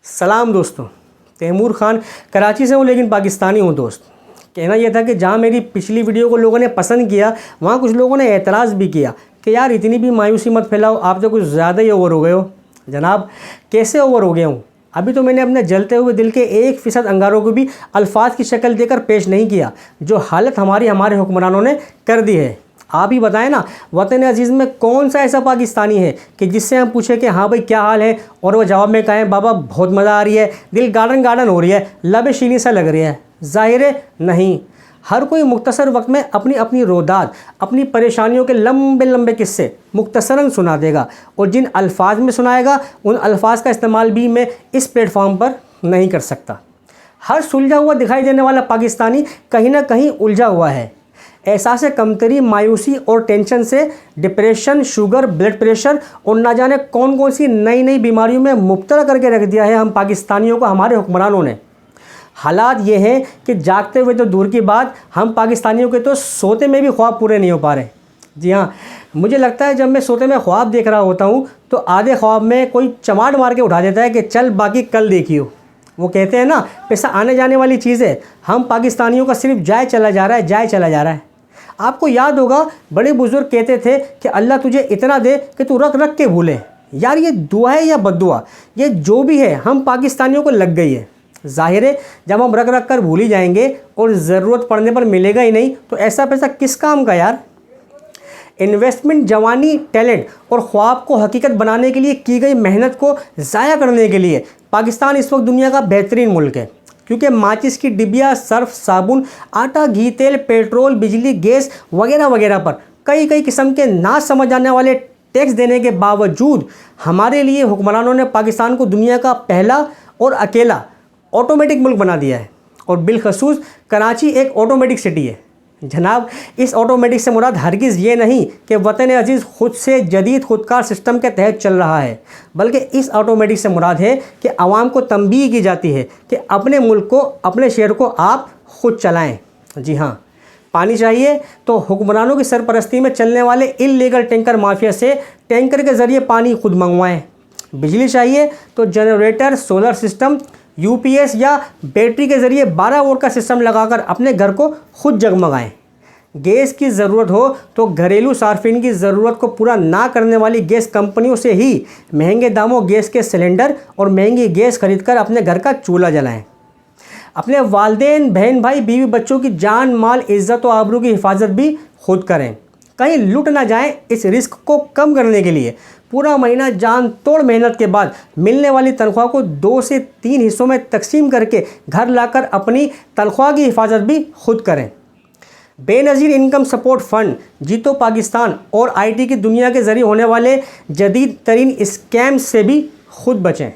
सलाम दोस्तों, तैमूर खान कराची से हूँ लेकिन पाकिस्तानी हूँ दोस्त। कहना यह था कि जहाँ मेरी पिछली वीडियो को लोगों ने पसंद किया वहाँ कुछ लोगों ने एतराज़ भी किया कि यार इतनी भी मायूसी मत फैलाओ, आप तो कुछ ज़्यादा ही ओवर हो गए हो। जनाब कैसे ओवर हो गया हूँ? अभी तो मैंने अपने जलते हुए दिल के 1% अंगारों को भी अल्फाज की शक्ल देकर पेश नहीं किया जो हालत हमारे हुक्मरानों ने कर दी है। आप ही बताएं ना, वतन अजीज़ में कौन सा ऐसा पाकिस्तानी है कि जिससे हम पूछे कि हाँ भाई क्या हाल है और वह जवाब में कहें बाबा बहुत मज़ा आ रही है, दिल गार्डन गार्डन हो रही है, लब शीनी सा लग रही है। ज़ाहिर है नहीं। हर कोई मुख्तसर वक्त में अपनी अपनी रोदात, अपनी परेशानियों के लंबे लंबे किस्से मुख्तसरन सुना देगा और जिन अल्फाज में सुनाएगा उन अल्फाज का इस्तेमाल भी मैं इस प्लेटफॉर्म पर नहीं कर सकता। हर सुलझा हुआ दिखाई देने वाला पाकिस्तानी कहीं ना कहीं उलझा हुआ है। एहसास कमतरी, मायूसी और टेंशन से डिप्रेशन, शुगर, ब्लड प्रेशर और ना जाने कौन कौन सी नई नई बीमारियों में मुब्तला करके रख दिया है हम पाकिस्तानियों को हमारे हुक्मरानों ने। हालात ये हैं कि जागते हुए तो दूर की बात, हम पाकिस्तानियों के तो सोते में भी ख्वाब पूरे नहीं हो पा रहे। जी हाँ, मुझे लगता है जब मैं सोते में ख्वाब देख रहा होता हूँ तो आधे ख्वाब में कोई चमाट मार के उठा देता है कि चल बाकी कल देखियो। वो कहते हैं ना, पैसा आने जाने वाली चीज़ है, हम पाकिस्तानियों का सिर्फ जाए चला जा रहा है, जाए चला जा रहा है। आपको याद होगा बड़े बुजुर्ग कहते थे कि अल्लाह तुझे इतना दे कि तू रख रख के भूले। यार ये दुआ है या बद्दुआ, ये जो भी है हम पाकिस्तानियों को लग गई है। जाहिर है जब हम रख रख कर भूल ही जाएंगे और ज़रूरत पड़ने पर मिलेगा ही नहीं तो ऐसा पैसा किस काम का यार। इन्वेस्टमेंट जवानी, टैलेंट और ख्वाब को हकीकत बनाने के लिए की गई मेहनत को ज़ाया करने के लिए पाकिस्तान इस वक्त दुनिया का बेहतरीन मुल्क है, क्योंकि माचिस की डिबिया, सर्फ, साबुन, आटा, घी, तेल, पेट्रोल, बिजली, गैस वगैरह वगैरह पर कई किस्म के ना समझ आने वाले टैक्स देने के बावजूद हमारे लिए हुक्मरानों ने पाकिस्तान को दुनिया का पहला और अकेला ऑटोमेटिक मुल्क बना दिया है। और बिलखसूस कराची एक ऑटोमेटिक सिटी है। जनाब इस ऑटोमेटिक से मुराद हरगिज़ ये नहीं कि वतन अजीज़ खुद से जदीद खुदकार सिस्टम के तहत चल रहा है, बल्कि इस ऑटोमेटिक से मुराद है कि आवाम को तंबीह की जाती है कि अपने मुल्क को, अपने शहर को आप खुद चलाएं। जी हाँ, पानी चाहिए तो हुक्मरानों की सरपरस्ती में चलने वाले इल्लीगल टैंकर माफिया से टैंकर के ज़रिए पानी खुद मंगवाएँ। बिजली चाहिए तो जनरेटर, सोलर सिस्टम, यूपीएस या बैटरी के ज़रिए 12 वोल्ट का सिस्टम लगाकर अपने घर को खुद जगमगाएं। गैस की ज़रूरत हो तो घरेलू सार्फिन की ज़रूरत को पूरा ना करने वाली गैस कंपनियों से ही महंगे दामों गैस के सिलेंडर और महंगी गैस खरीदकर अपने घर का चूल्हा जलाएं। अपने वालिदैन, बहन भाई, बीवी बच्चों की जान, माल, इज़्ज़त और आबरू की हिफाजत भी खुद करें, कहीं लुट ना जाएं। इस रिस्क को कम करने के लिए पूरा महीना जान तोड़ मेहनत के बाद मिलने वाली तनख्वाह को 2 से 3 हिस्सों में तकसीम करके घर लाकर अपनी तनख्वाह की हिफाजत भी खुद करें। बेनज़ीर इनकम सपोर्ट फ़ंड, जीतो पाकिस्तान और आईटी की दुनिया के ज़रिए होने वाले जदीद तरीन स्कैम से भी खुद बचें।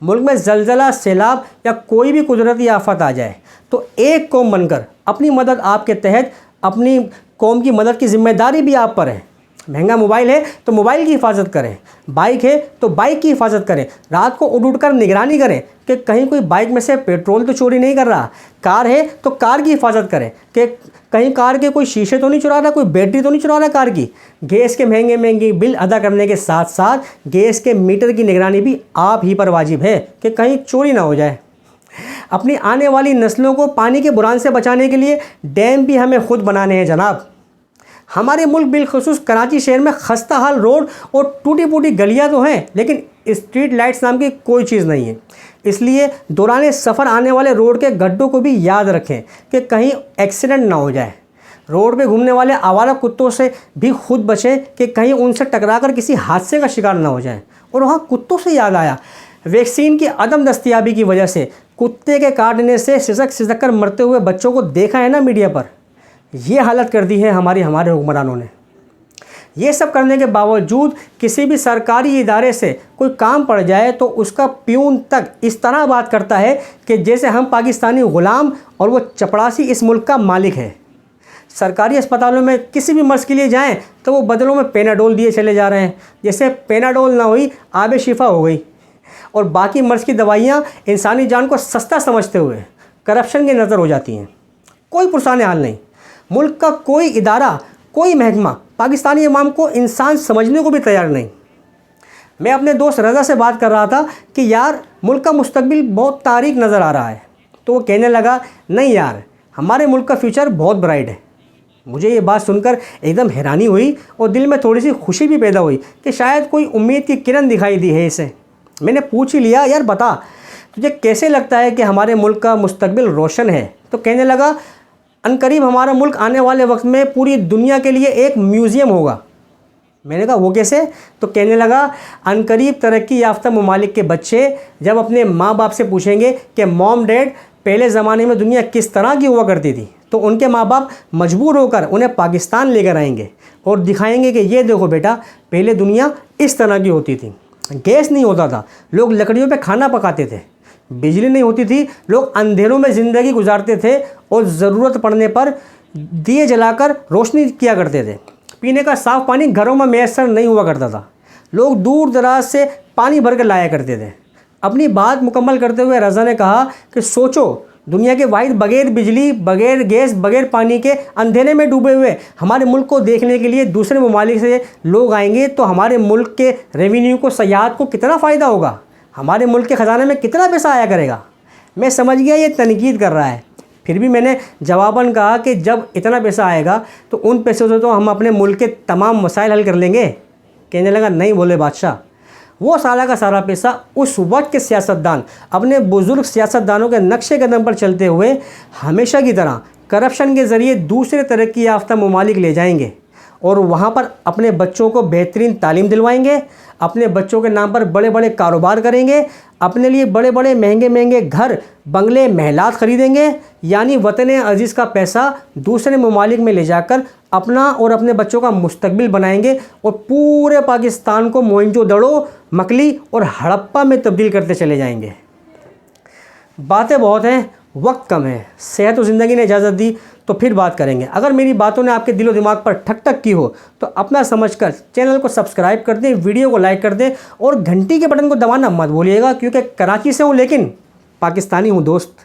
मुल्क में ज़लज़ला, सैलाब या कोई भी कुदरती आफत आ जाए तो एक कौम बनकर अपनी मदद आपके तहत, अपनी कौम की मदद की ज़िम्मेदारी भी आप पर है। महंगा मोबाइल है तो मोबाइल की हिफाजत करें, बाइक है तो बाइक की हिफाजत करें, रात को उठ कर निगरानी करें कि कहीं कोई बाइक में से पेट्रोल तो चोरी नहीं कर रहा, कार है तो कार की हिफाजत करें कि कहीं कार के कोई शीशे तो नहीं चुरा रहा, कोई बैटरी तो नहीं चुरा रहा कार की। गैस के महंगे बिल अदा करने के साथ साथ गैस के मीटर की निगरानी भी आप ही पर वाजिब है कि कहीं चोरी ना हो जाए। अपनी आने वाली नस्लों को पानी के बुरान से बचाने के लिए डैम भी हमें खुद बनाने हैं जनाब। हमारे मुल्क बिलखसूस कराची शहर में खस्ता हाल रोड और टूटी फूटी गलियां तो हैं, लेकिन स्ट्रीट लाइट्स नाम की कोई चीज़ नहीं है। इसलिए दौरान सफ़र आने वाले रोड के गड्ढों को भी याद रखें कि कहीं एक्सीडेंट ना हो जाए। रोड पे घूमने वाले आवारा कुत्तों से भी खुद बचें कि कहीं उनसे टकराकर किसी हादसे का शिकार ना हो जाए। और वहाँ कुत्तों से याद आया, वैक्सीन की अदम दस्तयाबी की वजह से कुत्ते के काटने से सिसक कर मरते हुए बच्चों को देखा है ना मीडिया पर। ये हालत कर दी है हमारे हुक्मरानों ने। ये सब करने के बावजूद किसी भी सरकारी इदारे से कोई काम पड़ जाए तो उसका प्यून तक इस तरह बात करता है कि जैसे हम पाकिस्तानी ग़ुलाम और वो चपड़ासी इस मुल्क का मालिक है। सरकारी अस्पतालों में किसी भी मर्ज़ के लिए जाएं तो वो बदलों में पेनाडोल दिए चले जा रहे हैं, जैसे पेनाडोल ना हुई आबे शिफा हो गई। और बाकी मर्ज़ की दवाइयाँ इंसानी जान को सस्ता समझते हुए करप्शन की नज़र हो जाती हैं। कोई पुरसाने हाल नहीं। मुल्क का कोई इदारा, कोई महकमा पाकिस्तानी इमाम को इंसान समझने को भी तैयार नहीं। मैं अपने दोस्त रज़ा से बात कर रहा था कि यार मुल्क का मुस्तकबिल बहुत तारीक नज़र आ रहा है। तो वो कहने लगा, नहीं यार, हमारे मुल्क का फ्यूचर बहुत ब्राइट है। मुझे ये बात सुनकर एकदम हैरानी हुई और दिल में थोड़ी सी खुशी भी पैदा हुई कि शायद कोई उम्मीद की किरण दिखाई दी है इसे। मैंने पूछ ही लिया, यार बता, तुझे कैसे लगता है कि हमारे मुल्क का मुस्तकबिल रोशन है? तो कहने लगा, अनकरीब हमारा मुल्क आने वाले वक्त में पूरी दुनिया के लिए एक म्यूज़ियम होगा। मैंने कहा, वो कैसे? तो कहने लगा, अनकरीब तरक्की याफ्ता ममालिक के बच्चे जब अपने माँ बाप से पूछेंगे कि मॉम डैड पहले ज़माने में दुनिया किस तरह की हुआ करती थी, तो उनके माँ बाप मजबूर होकर उन्हें पाकिस्तान लेकर आएंगे और दिखाएंगे कि ये देखो बेटा, पहले दुनिया इस तरह की होती थी। गैस नहीं होता था, लोग लकड़ियों पे खाना पकाते थे। बिजली नहीं होती थी, लोग अंधेरों में ज़िंदगी गुजारते थे और ज़रूरत पड़ने पर दिए जलाकर रोशनी किया करते थे। पीने का साफ़ पानी घरों में मैसर नहीं हुआ करता था, लोग दूर दराज से पानी भर कर लाया करते थे। अपनी बात मुकम्मल करते हुए रज़ा ने कहा कि सोचो, दुनिया के वाहिद बगैर बिजली, बगैर गैस, बगैर पानी के अंधेरे में डूबे हुए हमारे मुल्क को देखने के लिए दूसरे ममालिक से लोग आएंगे, तो हमारे मुल्क के रेवेन्यू को, सयाहत को कितना फ़ायदा होगा, हमारे मुल्क के ख़जाने में कितना पैसा आया करेगा। मैं समझ गया ये तनकीद कर रहा है, फिर भी मैंने जवाबन कहा कि जब इतना पैसा आएगा तो उन पैसों से तो हम अपने मुल्क के तमाम मसाइल हल कर लेंगे। कहने लगा, नहीं बोले बादशाह, वो सारा का सारा पैसा उस वक्त के सियासतदान अपने बुज़ुर्ग सियासतदानों के नक्शे कदम पर चलते हुए हमेशा की तरह करप्शन के ज़रिए दूसरे तरक्की याफ्ता ममालिक ले जाएंगे और वहाँ पर अपने बच्चों को बेहतरीन तालीम दिलवाएंगे, अपने बच्चों के नाम पर बड़े बड़े कारोबार करेंगे, अपने लिए बड़े बड़े महंगे महंगे घर, बंगले, महलात ख़रीदेंगे। यानी वतन अज़ीज़ का पैसा दूसरे ममालिक में ले जाकर अपना और अपने बच्चों का मुस्तकबिल बनाएंगे और पूरे पाकिस्तान को मोहनजोदड़ो, मकली और हड़प्पा में तब्दील करते चले जाएंगे। बातें बहुत हैं, वक्त कम है, सेहत और ज़िंदगी ने इजाज़त दी तो फिर बात करेंगे। अगर मेरी बातों ने आपके दिलो दिमाग पर ठक ठक की हो तो अपना समझकर चैनल को सब्सक्राइब कर दें, वीडियो को लाइक कर दें और घंटी के बटन को दबाना मत भूलिएगा, क्योंकि कराची से हूँ लेकिन पाकिस्तानी हूँ दोस्त।